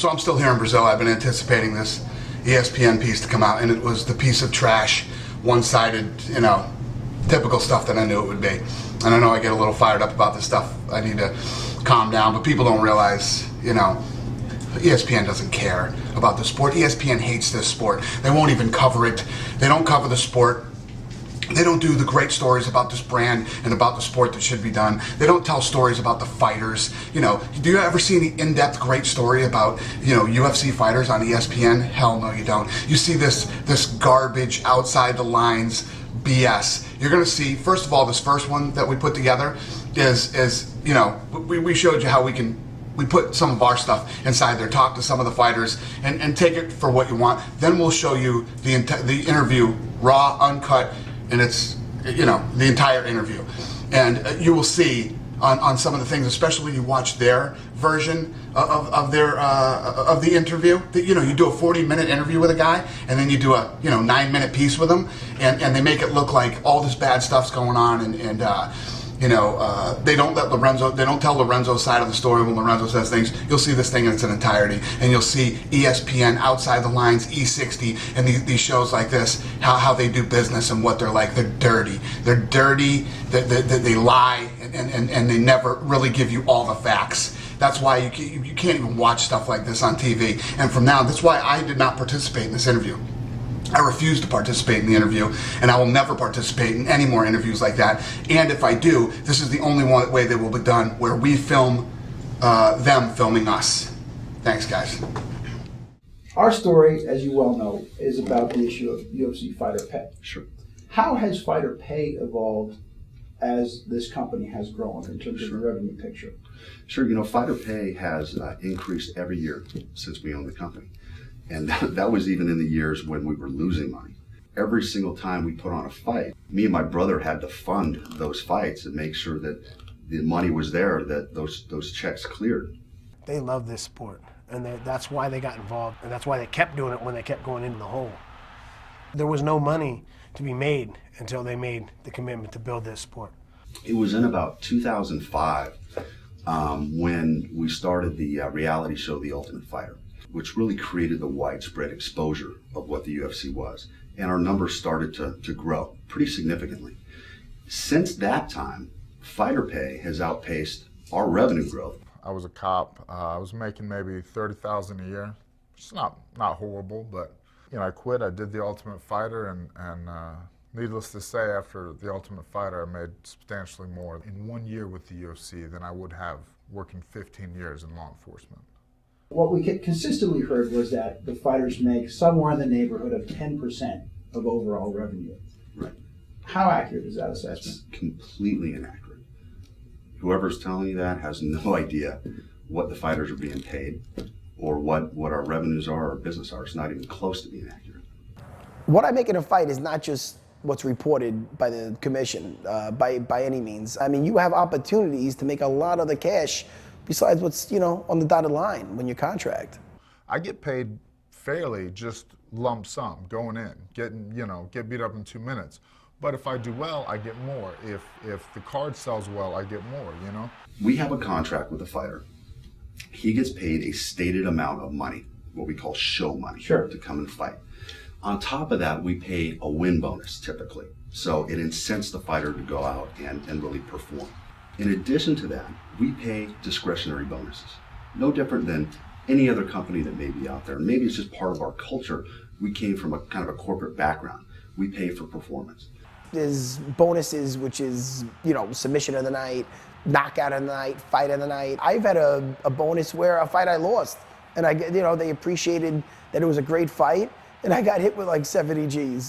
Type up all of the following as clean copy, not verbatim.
So I'm still here in Brazil. I've been anticipating this ESPN piece to come out, and it was the piece of trash, one-sided, typical stuff that I knew it would be. And I know I get a little fired up about this stuff. I need to calm down, but people don't realize, ESPN doesn't care about the sport. ESPN hates this sport. They won't even cover it. They don't cover the sport. They don't do the great stories about this brand and about the sport that should be done. They don't tell stories about the fighters. Do you ever see any in-depth great story about, UFC fighters on ESPN? Hell no, you don't. You see this garbage outside the lines BS. You're going to see, first of all, this first one that we put together is we showed you how we put some of our stuff inside there, talk to some of the fighters, and take it for what you want. Then we'll show you the interview, raw, uncut, and it's, the entire interview. And you will see on some of the things, especially when you watch their version of the interview, that, you do a 40-minute interview with a guy, and then you do a 9-minute piece with him, and they make it look like all this bad stuff's going on, and they don't tell Lorenzo's side of the story when Lorenzo says things. You'll see this thing in its entirety, and you'll see ESPN, Outside the Lines, E60, and these shows like this, how they do business and what they're like. They're dirty. They're dirty, they lie, and they never really give you all the facts. That's why you can't even watch stuff like this on TV. And from now, that's why I did not participate in this interview. I refuse to participate in the interview, and I will never participate in any more interviews like that. And if I do, this is the only way they will be done, where we film them filming us. Thanks, guys. Our story, as you well know, is about the issue of UFC fighter pay. Sure. How has fighter pay evolved as this company has grown in terms of the revenue picture? Sure. Fighter pay has increased every year since we owned the company. And that was even in the years when we were losing money. Every single time we put on a fight, me and my brother had to fund those fights and make sure that the money was there, that those checks cleared. They love this sport, and that's why they got involved, and that's why they kept doing it when they kept going into the hole. There was no money to be made until they made the commitment to build this sport. It was in about 2005 when we started the reality show, The Ultimate Fighter, which really created the widespread exposure of what the UFC was. And our numbers started to grow pretty significantly. Since that time, fighter pay has outpaced our revenue growth. I was a cop. I was making maybe $30,000 a year. It's not horrible, but I quit. I did The Ultimate Fighter, and needless to say, after The Ultimate Fighter, I made substantially more in 1 year with the UFC than I would have working 15 years in law enforcement. What we consistently heard was that the fighters make somewhere in the neighborhood of 10% of overall revenue. Right. How accurate is that assessment? That's completely inaccurate. Whoever's telling you that has no idea what the fighters are being paid or what our revenues are or business are. It's not even close to being accurate. What I make in a fight is not just what's reported by the commission by any means. I mean, you have opportunities to make a lot of the cash besides what's, on the dotted line when you contract. I get paid fairly, just lump sum, going in, get beat up in 2 minutes. But if I do well, I get more. If the card sells well, I get more, We have a contract with the fighter. He gets paid a stated amount of money, what we call show money, sure, to come and fight. On top of that, we pay a win bonus typically. So it incents the fighter to go out and really perform. In addition to that, we pay discretionary bonuses. No different than any other company that may be out there. Maybe it's just part of our culture. We came from a kind of a corporate background. We pay for performance. There's bonuses, which is, submission of the night, knockout of the night, fight of the night. I've had a bonus where a fight I lost, and they appreciated that it was a great fight, and I got hit with like 70 G's,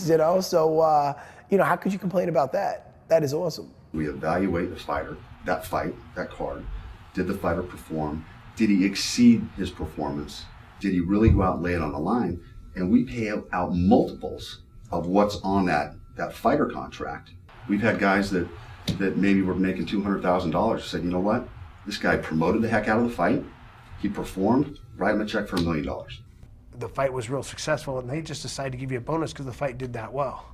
So, how could you complain about that? That is awesome. We evaluate the fighter, that fight, that card. Did the fighter perform? Did he exceed his performance? Did he really go out and lay it on the line? And we pay out multiples of what's on that fighter contract. We've had guys that maybe were making $200,000 said, you know what? This guy promoted the heck out of the fight. He performed. Write him a check for $1 million. The fight was real successful, and they just decided to give you a bonus because the fight did that well.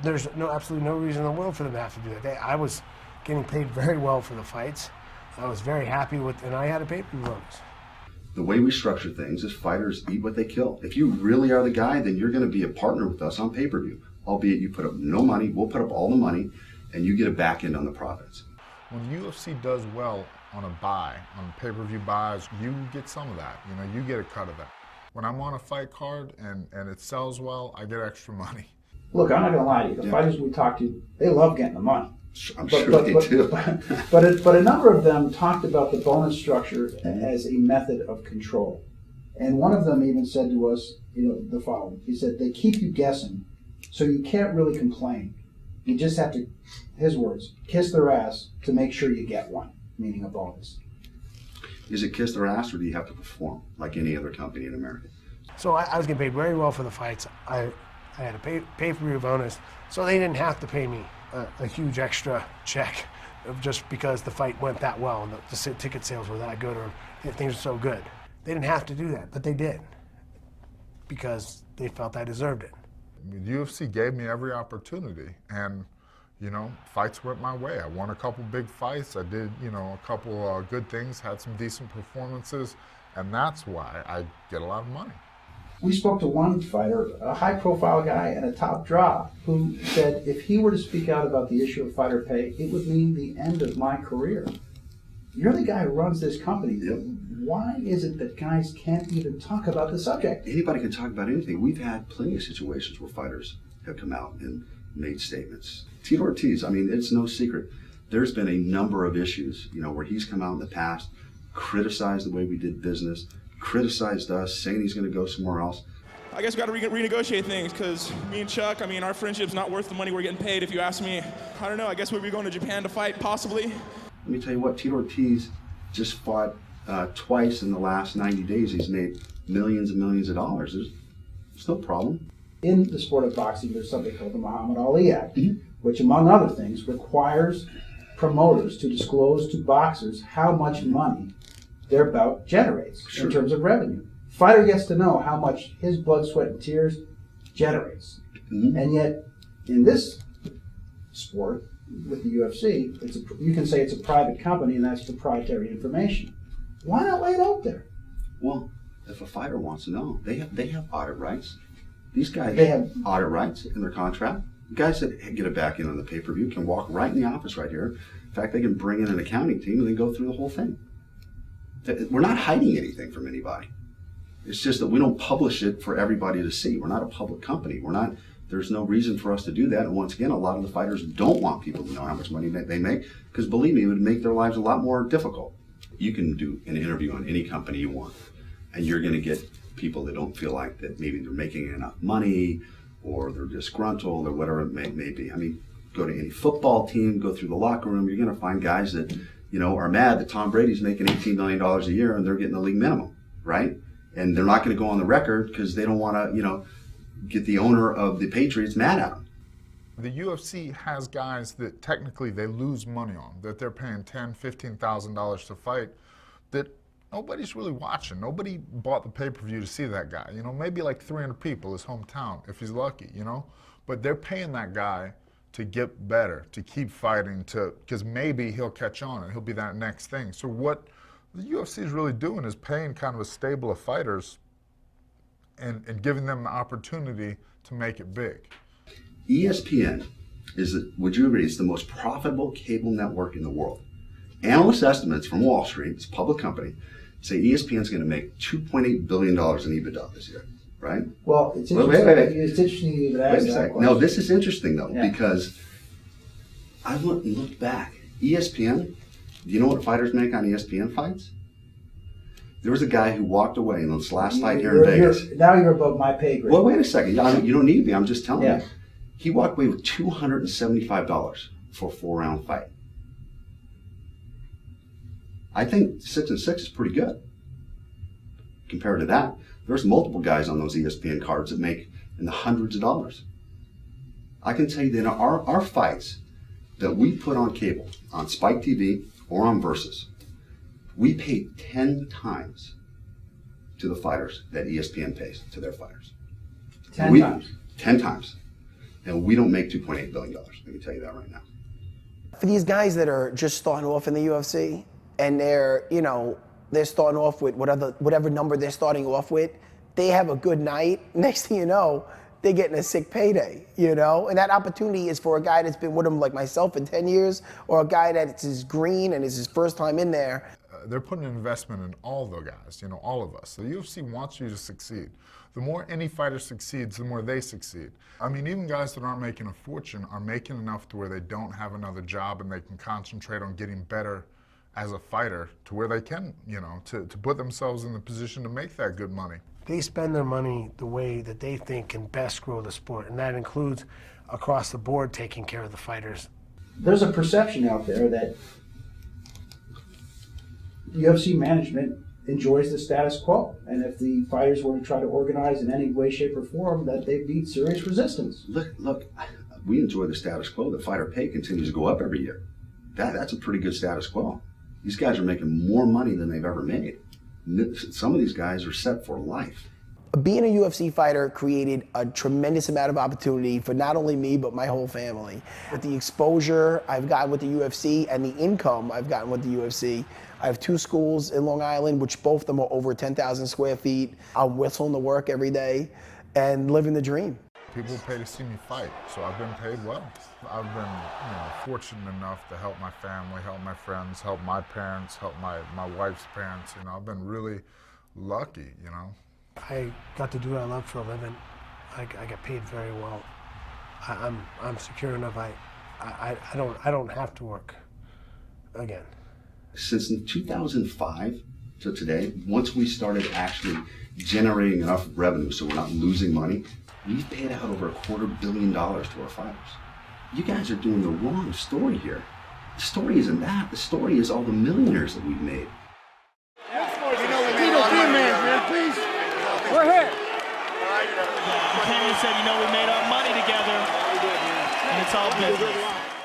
There's absolutely no reason in the world for them to have to do that. I was getting paid very well for the fights. I was very happy with, and I had a pay-per-view bonus. The way we structure things is fighters eat what they kill. If you really are the guy, then you're going to be a partner with us on pay-per-view. Albeit you put up no money, we'll put up all the money, and you get a back end on the profits. When UFC does well on a buy, on pay-per-view buys, you get some of that. You know, you get a cut of that. When I'm on a fight card and it sells well, I get extra money. Look, I'm not going to lie to you. The fighters we talked to, they love getting the money. I'm sure they do. But a number of them talked about the bonus structure as a method of control. And one of them even said to us, the following. He said, they keep you guessing, so you can't really complain. You just have to, his words, kiss their ass to make sure you get one, meaning a bonus. Is it kiss their ass, or do you have to perform like any other company in America? So I was getting paid very well for the fights. I had a pay-per-view bonus, so they didn't have to pay me a huge extra check just because the fight went that well and the ticket sales were that good or things were so good. They didn't have to do that, but they did because they felt I deserved it. The UFC gave me every opportunity, and fights went my way. I won a couple big fights. I did, a couple good things, had some decent performances, and that's why I get a lot of money. We spoke to one fighter, a high-profile guy and a top draw, who said if he were to speak out about the issue of fighter pay, it would mean the end of my career. You're the guy who runs this company. Yep. Why is it that guys can't even talk about the subject? Anybody can talk about anything. We've had plenty of situations where fighters have come out and made statements. Tito Ortiz, it's no secret. There's been a number of issues, where he's come out in the past, criticized the way we did business, criticized us, saying he's going to go somewhere else. I guess we got to renegotiate things because me and Chuck, our friendship's not worth the money we're getting paid if you ask me. I don't know, I guess we'll be going to Japan to fight, possibly. Let me tell you what, Tito Ortiz just fought twice in the last 90 days. He's made millions and millions of dollars. There's no problem. In the sport of boxing, there's something called the Muhammad Ali Act, which, among other things, requires promoters to disclose to boxers how much money their bout generates in terms of revenue. Fighter gets to know how much his blood, sweat, and tears generates. And yet, in this sport, with the UFC, you can say it's a private company and that's proprietary information. Why not lay it out there? Well, if a fighter wants to know, they have audit rights. These guys They have audit rights in their contract. Guys that get it back in on the pay-per-view can walk right in the office right here. In fact, they can bring in an accounting team and they go through the whole thing. We're not hiding anything from anybody. It's just that we don't publish it for everybody to see. We're not a public company. There's no reason for us to do that. And once again, a lot of the fighters don't want people to know how much money they make because, believe me, it would make their lives a lot more difficult. You can do an interview on any company you want, and you're going to get people that don't feel like that maybe they're making enough money or they're disgruntled or whatever it may be. Go to any football team, go through the locker room, you're going to find guys that are mad that Tom Brady's making $18 million a year and they're getting the league minimum, right? And they're not going to go on the record because they don't want to, get the owner of the Patriots mad at them. The UFC has guys that technically they lose money on, that they're paying $10,000, $15,000 to fight, that nobody's really watching. Nobody bought the pay-per-view to see that guy. Maybe like 300 people, his hometown, if he's lucky, But they're paying that guy to get better, to keep fighting, because maybe he'll catch on and he'll be that next thing. So what the UFC is really doing is paying kind of a stable of fighters and giving them the opportunity to make it big. ESPN would you agree, it's the most profitable cable network in the world. Analyst estimates from Wall Street, it's a public company, say ESPN's going to make $2.8 billion in EBITDA this year, right? Well, it's Wait. interesting. It's interesting you even ask that question. No, this is interesting though, because I went and looked back. ESPN, do you know what fighters make on ESPN fights? There was a guy who walked away in this last fight here in Vegas. Now you're above my pay grade. Well, wait a second. You don't need me. I'm just telling Yeah. you. He walked away with $275 for a 4-round fight. I think 6-6 is pretty good. Compared to that, there's multiple guys on those ESPN cards that make in the hundreds of dollars. I can tell you that our fights that we put on cable, on Spike TV or on Versus, we pay 10 times to the fighters that ESPN pays to their fighters. 10 times. 10 times. And we don't make $2.8 billion. Let me tell you that right now. For these guys that are just starting off in the UFC and they're, they're starting off with whatever number they're starting off with. They have a good night. Next thing you know, they're getting a sick payday, you know? And that opportunity is for a guy that's been with them like myself for 10 years, or a guy that's is green and is his first time in there. They're putting an investment in all the guys, you know, all of us. The UFC wants you to succeed. The more any fighter succeeds, the more they succeed. I mean, even guys that aren't making a fortune are making enough to where they don't have another job and they can concentrate on getting better as a fighter to where they can, you know, to put themselves in the position to make that good money. They spend their money the way that they think can best grow the sport, and that includes across the board taking care of the fighters. There's a perception out there that UFC management enjoys the status quo, and if the fighters were to try to organize in any way, shape, or form, that they meet serious resistance. Look, we enjoy the status quo. The fighter pay continues to go up every year. That's a pretty good status quo. These guys are making more money than they've ever made. Some of these guys are set for life. Being a UFC fighter created a tremendous amount of opportunity for not only me, but my whole family. With the exposure I've gotten with the UFC and the income I've gotten with the UFC, I have 2 schools in Long Island, which both of them are over 10,000 square feet. I'm whistling to work every day and living the dream. People pay to see me fight, so I've been paid well. I've been, you know, fortunate enough to help my family, help my friends, help my parents, help my wife's parents. You know, I've been really lucky, you know. I got to do what I love for a living. I get paid very well. I'm secure enough. I don't have to work again. Since 2005 to today, once we started actually generating enough revenue so we're not losing money, we've paid out over $250 million to our fighters. You guys are doing the wrong story here. The story isn't that. The story is all the millionaires that we've made. We're here. Kenny said, we made our money together, and it's all business.